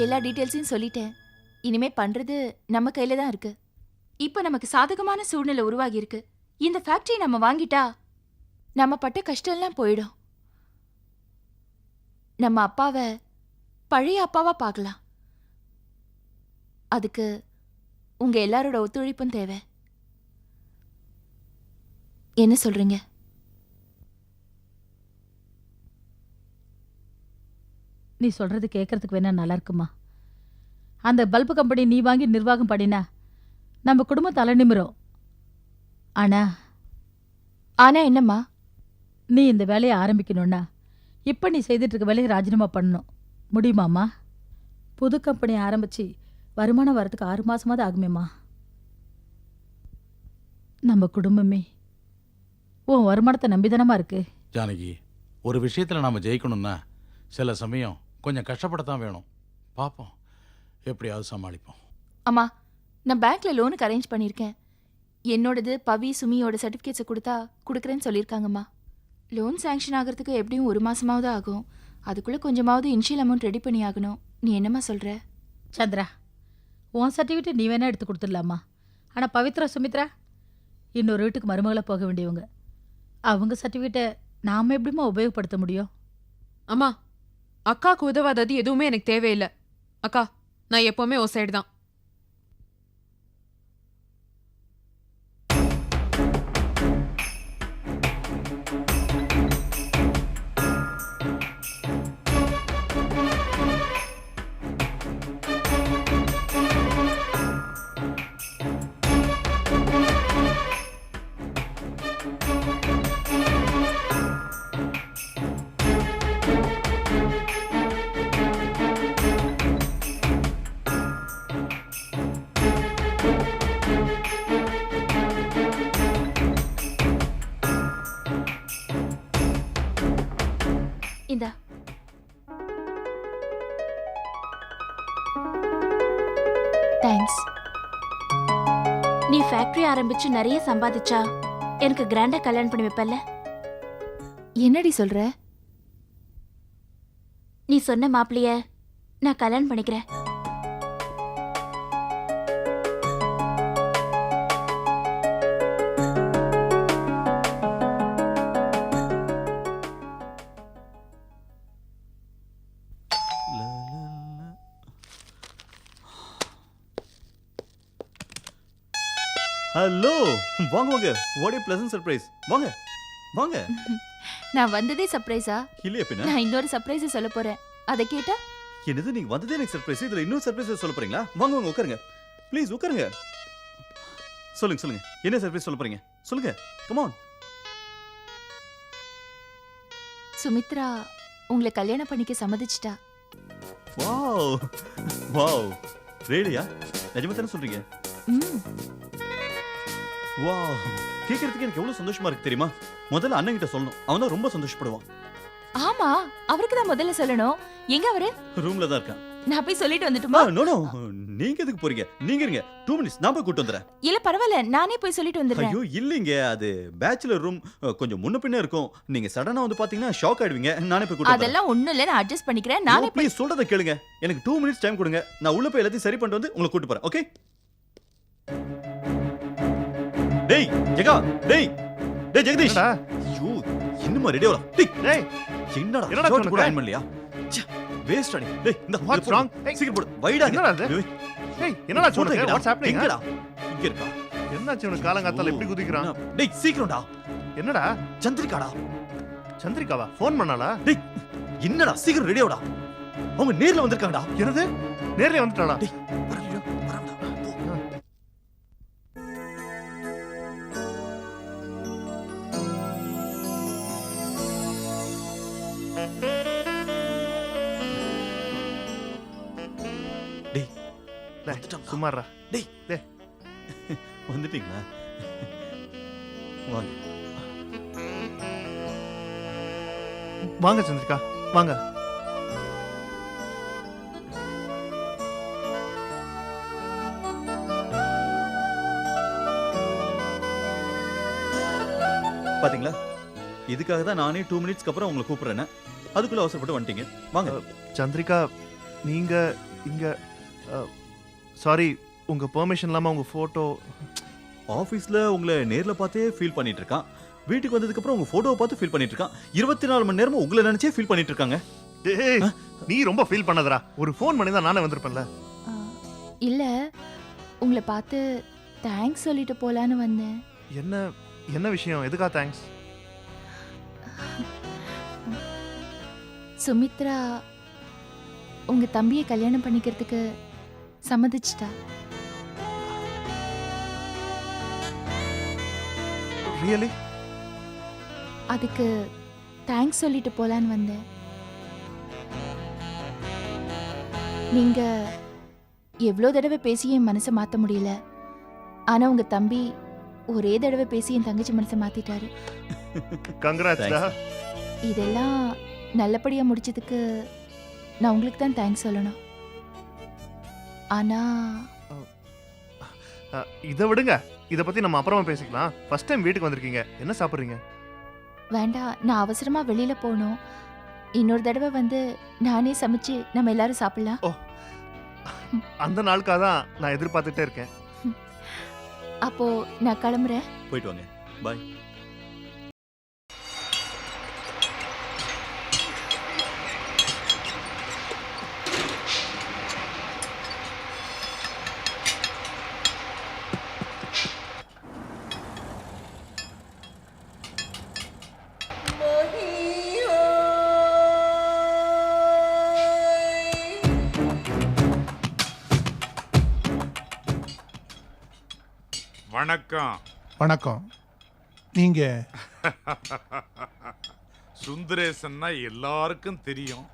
எல்லா டீட்டெயில்ஸையும் சொல்லிட்டேன். இனிமே பண்றது நம்ம கையில தான் இருக்கு. இப்ப நமக்கு சாதகமான சூழ்நிலை உருவாகி இருக்கு. இந்த ஃபேக்டரி நம்ம வாங்கிட்டா நம்ம பட்ட கஷ்டம்லாம் போயிடும். நம்ம அப்பாவை பழைய அப்பாவா பார்க்கலாம். அதுக்கு உங்க எல்லாரோட ஒத்துழைப்பும் தேவை. என்ன சொல்றீங்க? நீ சொல்றது கேட்கறதுக்கு வேணா நல்லா இருக்குமா? அந்த பல்பு கம்பெனி நீ வாங்கி நிர்வாகம் பண்ணினா நம்ம குடும்பம் தலை நிமிரும். ஆனா ஆனா என்னம்மா? நீ இந்த வேலையை ஆரம்பிக்கணும்னா இப்ப நீ செய்துட்டு இருக்க வேலையை ராஜினாமா பண்ணணும். முடியுமாம்மா? புது கம்பெனி ஆரம்பிச்சு வருமானம் வரதுக்கு 6 மாசமாவது ஆகுமேம்மா. நம்ம குடும்பமே உன் வருமானத்தை நம்பிதானமா இருக்கு. ஜானகி, ஒரு விஷயத்துல நாம ஜெயிக்கணும்னா சில சமயம் கொஞ்சம் கஷ்டப்படத்தான் வேணும். பார்ப்போம், எப்படியாவது சமாளிப்போம். அம்மா, நான் பேங்க்ல லோனுக்கு அரேஞ்ச் பண்ணியிருக்கேன். என்னோடது பவி சுமியோட சர்டிஃபிகேட்ஸை கொடுக்குறேன்னு சொல்லியிருக்காங்கம்மா. லோன் சேங்ஷன் ஆகிறதுக்கு எப்படியும் 1 மாசமாவது ஆகும். அதுக்குள்ள கொஞ்சமாவது இனிஷியல் அமௌண்ட் ரெடி பண்ணி ஆகணும். நீ என்னம்மா சொல்ற? சந்திரா, உன் சர்டிஃபிகேட் நீ வேணா எடுத்து கொடுத்துடலாமா? ஆனா பவித்ரா சுமித்ரா இன்னொரு வீட்டுக்கு மருமகளை போக வேண்டியவங்க. அவங்க சர்டிஃபிகேட்டை நாம எப்படிமா உபயோகப்படுத்த முடியும்? அம்மா, அக்காவுக்கு உதவாதது எதுவுமே எனக்கு தேவையில்லை. அக்கா, நான் எப்பவுமே ஓ சைடு தான். இந்தா. தேங்க்ஸ். நீ ஃபேக்டரி ஆரம்பிச்சு நிறைய சம்பாதிச்சா எனக்கு கிராண்டா கல்யாணம் பண்ணி வைப்பல்ல? என்னடி சொல்ற? நீ சொன்ன மாப்பிளைய நான் கல்யாணம் பண்ணிக்கிறேன். ஹலோ, வாங்க வாங்க. What A pleasant surprise. வாங்க வாங்க. நான் வந்ததே சர்ப்ரைஸா? இல்லையா பின்ன? நான் இன்னொரு சர்ப்ரைஸ் சொல்ல போறேன். அதை கேட்டா? என்னது, நீங்க வந்ததே எனக்கு சர்ப்ரைஸ், இதுல இன்னொரு சர்ப்ரைஸ் சொல்ல போறீங்களா? வாங்க வாங்க, உட்காருங்க ப்ளீஸ், உட்காருங்க. சொல்லுங்க சொல்லுங்க, என்ன சர்ப்ரைஸ் சொல்ல போறீங்க? சொல்லுங்க, கம் ஆன். சுமித்ரா உங்களை கல்யாணம் பண்ணிக்க சம்மதிச்சிட்டா. வாவ் வாவ், ரேடியா? நிஜமா தானே சொல்றீங்க? ம். வாவ், கேட்கறதுக்கு எனக்கு எவ்வளவு சந்தோஷமா இருக்கு தெரியுமா? முதல்ல அண்ணன் கிட்ட சொல்லணும், அவன் தான் ரொம்ப சந்தோஷப்படுவான். ஆமா, அவருக்கு தான் முதல்ல சொல்லணும். எங்க அவரு? ரூம்ல தான் இருக்கான். நான் போய் சொல்லிட்டு வந்துட்டுமா? நோ நோ, நீங்க எதுக்கு போறீங்க? நீங்க இருங்க, 2 மினிட்ஸ், நான் போய் கூட்டி வந்துறேன். இல்ல பரவாயில்ல, நானே போய் சொல்லிட்டு வந்துடுறேன். ஐயோ இல்லீங்க, அது பேச்சுலர் ரூம், கொஞ்சம் முன்ன பின்ன இருக்கும். நீங்க சடனா வந்து பாத்தீங்கன்னா ஷாக் ஆயிடுவீங்க. நானே போய் கூட்டி வந்துறேன். அதெல்லாம் ஒண்ணும் இல்ல, நான் அட்ஜஸ்ட் பண்ணிக்கிறேன். நானே போய். ப்ளீஸ் சொல்றத கேளுங்க, எனக்கு 2 மினிட்ஸ் டைம் கொடுங்க. நான் உள்ள போய் எல்லாத்தையும் சரி பண்ணிட்டு வந்து உங்களை கூட்டி போறேன். ஓகே? டேய் ஜெகா, டேய் டேய் ஜெகதீஷ். ஐயோ இன்னும் ரெடி ஆவல. டேய் என்னடா ஷாட் கூட அயன் பண்ணலையா? வேஸ்ட் அடி. டேய் இந்த வாட்ஸ் ராங்? சீக்கிரம் போடு. வைடா. என்னடா இது? ஏய் என்னடா சொல்றீங்க? What's happening? எங்கடா? இங்க இருக்கா? என்னாச்சு உனக்கு காலங்காத்தால இப்படி குதிக்குறான்? டேய் சீக்கிரம்டா. என்னடா? சந்திரிகாடா. சந்திரிகாவா? ஃபோன் பண்ணாளா? டேய் என்னடா சீக்கிரம் ரெடி ஆவடா. அவங்க நேர்ல வந்திருக்காங்கடா. என்னது? நேர்ல வந்துட்டாளா? டேய் வரலையா? வரடா. சுமாரா. டேய் டேய் வந்துட்டீங்களா? வாங்க வாங்க சந்திரிகா, வாங்க. பாத்தீங்களா, இதுக்காக தான் நானே 2 மினிட்ஸ்க்கு அப்புறம் உங்களை கூப்பிடுறேன். அதுக்குள்ள அவசரப்பட்டு வந்துட்டீங்க. வாங்க. சந்திரிகா, நீங்க இங்கே சாரி, உங்கள் பெர்மிஷன் இல்லாமல் உங்கள் ஃபோட்டோ. ஆஃபீஸில் உங்களை நேரில் பார்த்தே ஃபீல் பண்ணிட்டு இருக்கான். வீட்டுக்கு வந்ததுக்கப்புறம் உங்கள் ஃபோட்டோவை பார்த்து ஃபீல் பண்ணிட்டு இருக்கான். 24 மணி நேரமும் உங்களை நினச்சே ஃபீல் பண்ணிட்டு இருக்காங்க. டேய், நீ ரொம்ப ஃபீல் பண்ணதரா. ஒரு ஃபோன் பண்ணி தான் நானே வந்திருப்பேன்ல. இல்லை, உங்களை பார்த்து தேங்க்ஸ் சொல்லிட்டு போகலான்னு வந்தேன். என்ன என்ன விஷயம்? எதுக்கா தேங்க்ஸ்? சுமித்ரா உங்க தம்பியை கல்யாணம் பண்ணிக்கிறதுக்கு சம்மதிச்சிட்டா. ரியலி? அதுக்கு தேங்க்ஸ் சொல்லிட்டு போலான்னு வந்தேன். நீங்க எவ்வளோ தடவை பேசி என் மனசை மாற்ற முடியல, ஆனா உங்க தம்பி ஒரே தடவை பேசி என் தங்கச்சி மனசை மாத்திட்டாரு. கங்க்ராட்ஸ்டா. இதெல்லாம் நல்லபடியா முடிச்சதுக்கு நான் உங்களுக்கு தான் தேங்க்ஸ் சொல்லணும். ஆனா இதை விடுங்க, இதை பத்தி நம்ம அப்புறமா பேசிக்கலாம். ஃபர்ஸ்ட் டைம் வீட்டுக்கு வந்திருக்கீங்க, என்ன சாப்பிட்றீங்க? வேண்டாம், நான் அவசரமா வெளியில போகணும். இன்னொரு தடவை வந்து நானே சமைச்சு நம்ம எல்லாரும் சாப்பிடலாம். அந்த நாளுக்காக தான் நான் எதிர்பார்த்துட்டே இருக்கேன். அப்போ நான் கிளம்புறேன். போயிட்டு வாங்க. பாய். வணக்கம். வணக்கம். நீங்க சுந்தரேசன்னா எல்லாருக்கும் தெரியும்.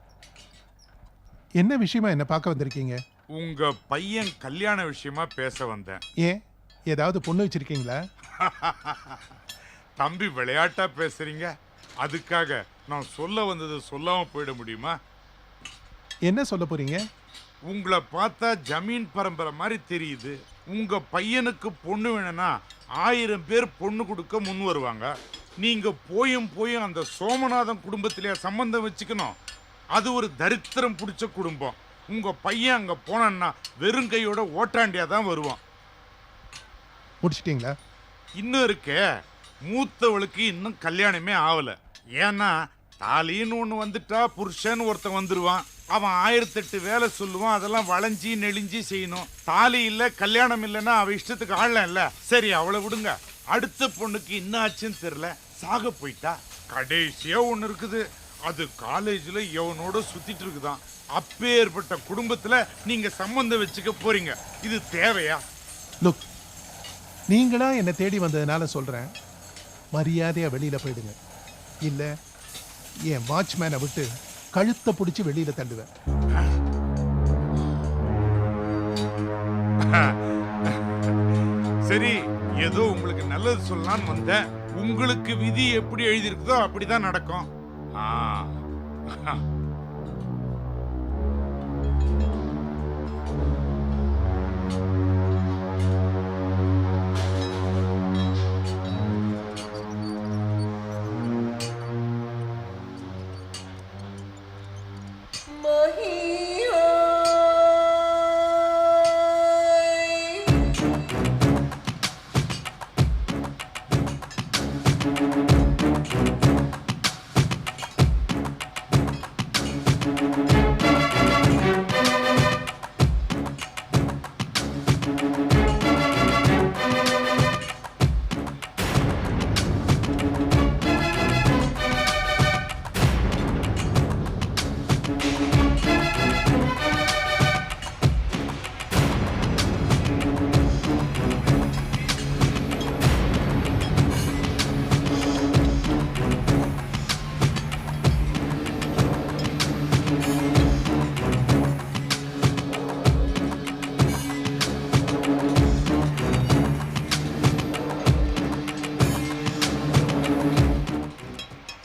என்ன விஷயமா என்ன பார்க்க வந்திருக்கீங்க? உங்க பையன் கல்யாண விஷயமா பேச வந்தேன். ஏன், ஏதாவது பொண்ணு வச்சிருக்கீங்களா? தம்பி விளையாட்டா பேசுறீங்க, அதுக்காக நான் சொல்ல வந்தது சொல்லாம போயிட முடியுமா? என்ன சொல்ல போறீங்க? உங்களை பார்த்தா ஜமீன் பரம்பரை மாதிரி தெரியுது. உங்க பையனுக்கு பொண்ணு வேணும்னா 1000 பேர் பொண்ணு கொடுக்க முன் வருவாங்க. நீங்க போயும் அந்த சோமநாதன் குடும்பத்திலே சம்பந்தம் வச்சுக்கணும். அது ஒரு தரித்திரம் பிடிச்ச குடும்பம். உங்க பையன் அங்க போனான்னா வெறும் கையோட ஓட்டாண்டியா தான் வருவான். முடிச்சிட்டீங்களா? இன்னும் இருக்கே, மூத்தவளுக்கு இன்னும் கல்யாணமே ஆகல. ஏன்னா தாலின்னு ஒன்று வந்துட்டா புருஷன் ஒருத்தன் வந்துருவான். அவன் 1008 வேலை சொல்லுவான். அதெல்லாம் வளைஞ்சி நெளிஞ்சி செய்யணும். தாலி இல்லை, கல்யாணம் இல்லைன்னா அவ இஷ்டத்துக்கு ஆடலாம் இல்ல. சரி, அவளை விடுங்க. அடுத்த பொண்ணுக்கு என்ன ஆச்சுன்னு தெரியல, சாக போயிட்டா. கடைசியா ஒன்று இருக்குது, அது காலேஜில் எவனோட சுத்திட்டு இருக்குதான். அப்பேற்பட்ட குடும்பத்துல நீங்க சம்பந்தம் வச்சுக்க போறீங்க. இது தேவையா? லுக், நீங்களா என்னை தேடி வந்ததுனால சொல்றேன், மரியாதையா வெளியில போயிடுங்க. இல்ல என் வாட்ச்மேனை விட்டு கழுத்தை பிடிச்சி வெளியில தள்ளுவேன். சரி, ஏதோ உங்களுக்கு நல்லது சொல்லலான்னு வந்தேன். உங்களுக்கு விதி எப்படி எழுதியிருக்குதோ அப்படிதான் நடக்கும்.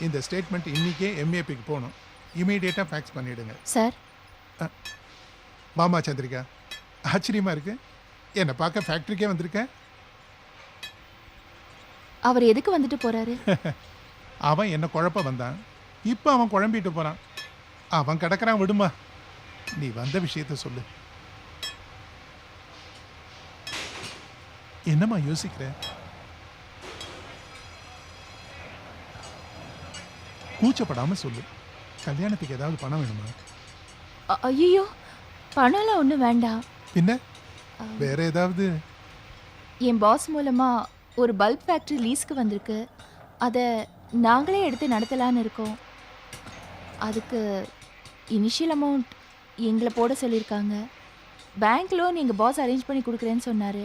இந்த ஸ்டேட்மெண்ட் இன்னைக்கே எம்ஏபிக்கு போகணும். இமீடியட்டா ஃபேக்ஸ் பண்ணிடுங்க. சார், மாமா சந்திரிகா, ஆச்சரியமா இருக்கு. என்னை பார்க்க ஃபேக்டரிக்கே வந்திருக்கேன். அவர் எதுக்கு வந்துட்டு போறாரு? அவன் என்ன குழப்ப வந்தான், இப்போ அவன் குழம்பிட்டு போறான். அவன் கிடக்கிறான், விடுமா. நீ வந்த விஷயத்த சொல்லு. என்னம்மா யோசிக்கிற? கூச்சப்படாம சொல்லு. கல்யாணத்துக்கு ஏதாவது பணம் வேணுமா? ஐயோ, பணம்லாம் ஒன்றும் வேண்டாம். பின்ன வேற ஏதாவது? என் பாஸ் மூலமா ஒரு பல்ப் ஃபேக்ட்ரி லீஸ்க்கு வந்திருக்கு. அதை நாங்களே எடுத்து நடத்தலான்னு இருக்கோம். அதுக்கு இனிஷியல் அமௌண்ட் எங்களை போட சொல்லியிருக்காங்க. பேங்க் லோன் எங்கள் பாஸ் அரேஞ்ச் பண்ணி கொடுக்குறேன்னு சொன்னார்.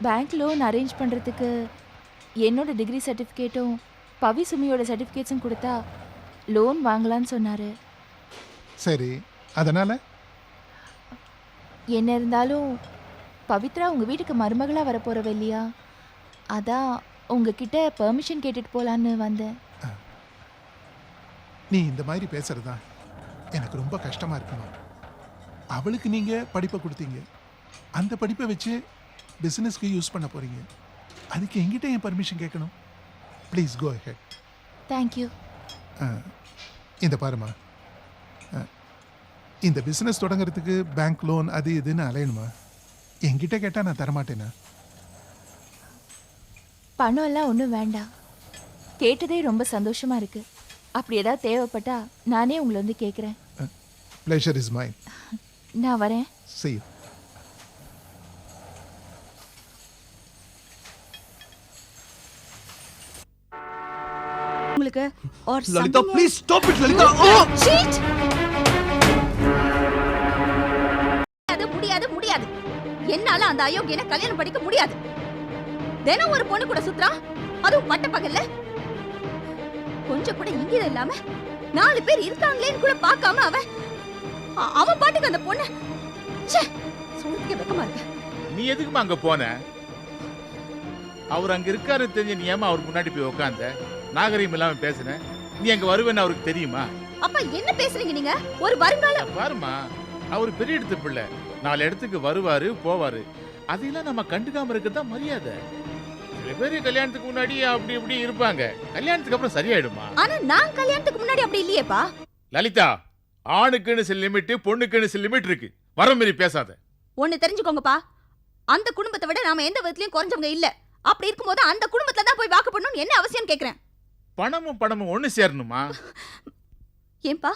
பேங்க் லோன் அரேஞ்ச் பண்ணுறதுக்கு என்னோட டிகிரி சர்டிஃபிகேட்டும் பவி சுமியோட சர்டிஃபிகேட்ஸும் கொடுத்தா லோன் வாங்கலான்னு சொன்னார். சரி, அதனால என்ன இருந்தாலும் பவித்ரா உங்கள் வீட்டுக்கு மருமகளாக வரப்போகிறவ இல்லையா? அதான் உங்ககிட்ட பெர்மிஷன் கேட்டுட்டு போகலான்னு வந்தேன். நீ இந்த மாதிரி பேசுறதா எனக்கு ரொம்ப கஷ்டமா இருக்குமா? அவளுக்கு நீங்க படிப்பை கொடுத்தீங்க. அந்த படிப்பை வச்சு பிசினஸ்க்கு யூஸ் பண்ண போறீங்க. அதுக்கு என்கிட்ட என் பர்மிஷன் கேட்கணும்? Please go ahead. தேங்க்யூ. இந்த பாருமா, இந்த பிசினஸ் தொடங்குறதுக்கு பேங்க் லோன் அது இதுன்னு அலையணுமா? என்கிட்ட கேட்டா நான் தரமாட்டேனா? பணம் எல்லாம் ஒன்றும் வேண்டாம். கேட்டதே ரொம்ப சந்தோஷமா இருக்கு. அப்படி ஏதாவது தேவைப்பட்டா நானே உங்களை வந்து கேட்குறேன். Pleasure is mine. நான் வரேன். See you. உங்களுக்கு or Lalitha something please stop it Lalitha. Cheat! முடியாது முடியாது. என்னால அந்த அயோக்கியனை கல்யாணம் பண்ணிக்க முடியாது. தினம் ஒரு பொண்ணு கூட சுத்துறா, அதுவும் பட்ட பகல்ல. கொஞ்சம் கூட இங்கிதம் இல்லாம 4 பேர் இருக்காங்களேன்னு கூட பார்க்காம அவன் பாட்டுக்கு அந்த பொண்ணு சொல்லிக்க வெக்கமா இருக்கு. நீ எதுக்குமா அங்க போன? அவர் அங்க இருக்காரு தெரிஞ்ச நீ ஏமா அவர் முன்னாடி போய் உட்காந்த? நாகரிகம் இல்லாம பேசுன. நீ அங்க வருவேன்னு அவருக்கு தெரியுமா? அப்பா என்ன பேசுறீங்க நீங்க? ஒரு வருங்கால பாருமா, அவர் பெரிய இடத்து பிள்ளை. 4 இடத்துக்கு வருவாரு போவாரு. அதெல்லாம் நம்ம கண்டுக்காம இருக்கிறது தான் மரியாதை. சில பேர் கல்யாணத்துக்கு முன்னாடி அப்படி இப்படி இருப்பாங்க. கல்யாணத்துக்கு அப்புறம் சரியாயிடுமா? ஆனா நான் கல்யாணத்துக்கு முன்னாடி அப்படி இல்லையேப்பா. லலிதா, ஆணுக்குன்னு சில லிமிட், பொண்ணுக்குன்னு சில லிமிட் இருக்கு. வர மாதிரி பேசாத. ஒன்னு தெரிஞ்சுக்கோங்கப்பா, அந்த குடும்பத்தை விட நாம எந்த விதத்திலயும் குறைஞ்சவங்க இல்ல. அப்படி இருக்கும்போது அந்த குடும்பத்துல தான் போய் வாக்கு பண்ணணும்னு என்ன அவசியம் கேக்குறேன். பணமும் ஒண்ணு சேரணுமா? ஏன்பா,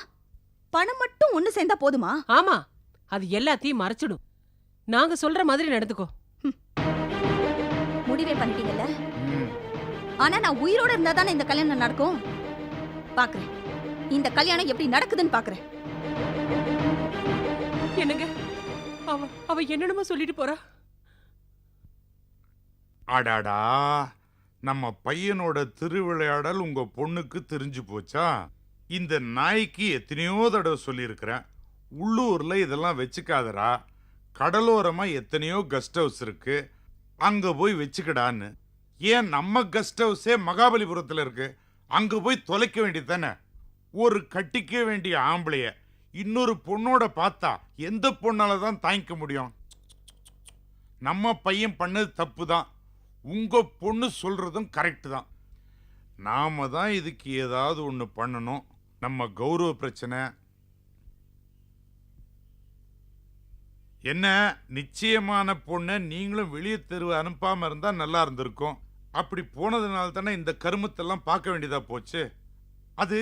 பணம் மட்டும் ஒண்ணு சேர்ந்தா போதுமா? ஆமா, அது எல்லாத்தையும் மறைச்சிடும். நாங்க சொல்ற மாதிரி நடந்துக்கோ. முடிவே பண்ணிட்டீங்கல்ல? ஆனா நான் உயிரோட இருந்தா தானே இந்த கல்யாணம் நடக்கும். பாக்குறேன் இந்த கல்யாணம் எப்படி நடக்குதுன்னு பாக்குறேன். என்னங்க, அவ என்னென்னமோ சொல்லிட்டு போறா. அடாடா, நம்ம பையனோட திருவிளையாடல் உங்க பொண்ணுக்கு தெரிஞ்சு போச்சா? இந்த நாய்க்கு எத்தனையோ தடவை சொல்லியிருக்கிறேன், உள்ளூர்ல இதெல்லாம் வச்சுக்காதரா, கடலோரமா எத்தனையோ கெஸ்ட் ஹவுஸ் இருக்கு, அங்க போய் வச்சுக்கடான்னு. ஏன் நம்ம கெஸ்ட் ஹவுஸே மகாபலிபுரத்துல இருக்கு, அங்க போய் தொலைக்க வேண்டியது தானே? ஒரு கட்டிக்க வேண்டிய ஆம்பளைய இன்னொரு பொண்ணோட பார்த்தா எந்த பொண்ணால தான் தாங்கிக்க முடியும்? நம்ம பையன் பண்ணது தப்பு தான், உங்க பொண்ணு சொல்றதும் கரெக்ட் தான். நாம தான் இதுக்கு ஏதாவது ஒன்று பண்ணணும். நம்ம கௌரவ பிரச்சனை என்ன? நிச்சயமான பொண்ணை நீங்களும் வெளியே தெருவு அனுப்பாம இருந்தா நல்லா இருந்திருக்கும். அப்படி போனதுனால தானே இந்த கருமத்தெல்லாம் பார்க்க வேண்டியதா போச்சு. அது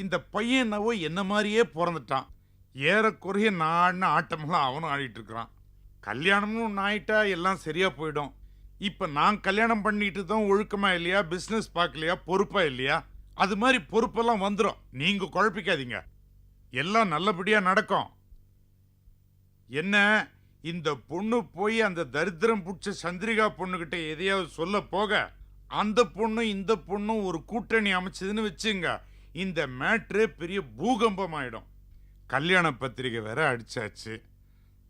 இந்த பையனவோ என்ன மாதிரியே பிறந்துட்டான். ஏறக்குறைய நான் ஆட்டமெல்லாம் அவனும் ஆடிட்டு இருக்கிறான். கல்யாணம்னு ஒன்று ஆயிட்டா எல்லாம் சரியா போயிடும். இப்ப நான் கல்யாணம் பண்ணிட்டு தான் ஒழுக்கமா இல்லையா, பிசினஸ் பார்க்கலையா, பொறுப்பா இல்லையா? அது மாதிரி பொறுப்பெல்லாம் வந்துடும். நீங்க குழப்பிக்காதீங்க, எல்லாம் நல்லபடியா நடக்கும். என்ன, இந்த பொண்ணு போய் அந்த தரித்திரம் பிடிச்ச சந்திரிகா பொண்ணுகிட்ட எதையாவது சொல்ல போக, அந்த பொண்ணும் இந்த பொண்ணும் ஒரு கூட்டணி அமைச்சதுன்னு வச்சுங்க, இந்த மேட்ரே பெரிய பூகம்பம் ஆயிடும். கல்யாண பத்திரிகை வேற அடிச்சாச்சு,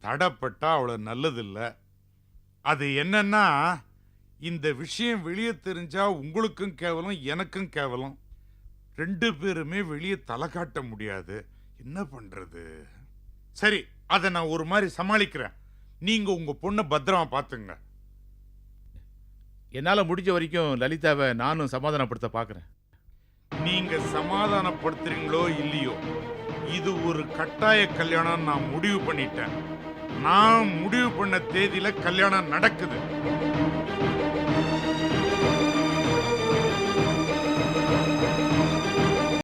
தடப்பட்டா அவ்வளவு நல்லதில்லை. அது என்னன்னா, இந்த விஷயம் வெளியே தெரிஞ்சா உங்களுக்கும் கேவலம், எனக்கும் கேவலம். 2 பேருமே வெளியே தலை காட்ட முடியாது. என்ன பண்றது? சரி, அதை நான் ஒரு மாதிரி சமாளிக்கிறேன். நீங்க உங்க பொண்ணை பத்திரமா பாத்துங்க. என்னால முடிஞ்ச வரைக்கும் லலிதாவை நானும் சமாதானப்படுத்த பாக்குறேன். நீங்க சமாதானப்படுத்துறீங்களோ இல்லையோ, இது ஒரு கட்டாய கல்யாணம் நான் முடிவு பண்ணிட்டேன். நான் முடிவு பண்ண தேதியில கல்யாணம் நடக்குது.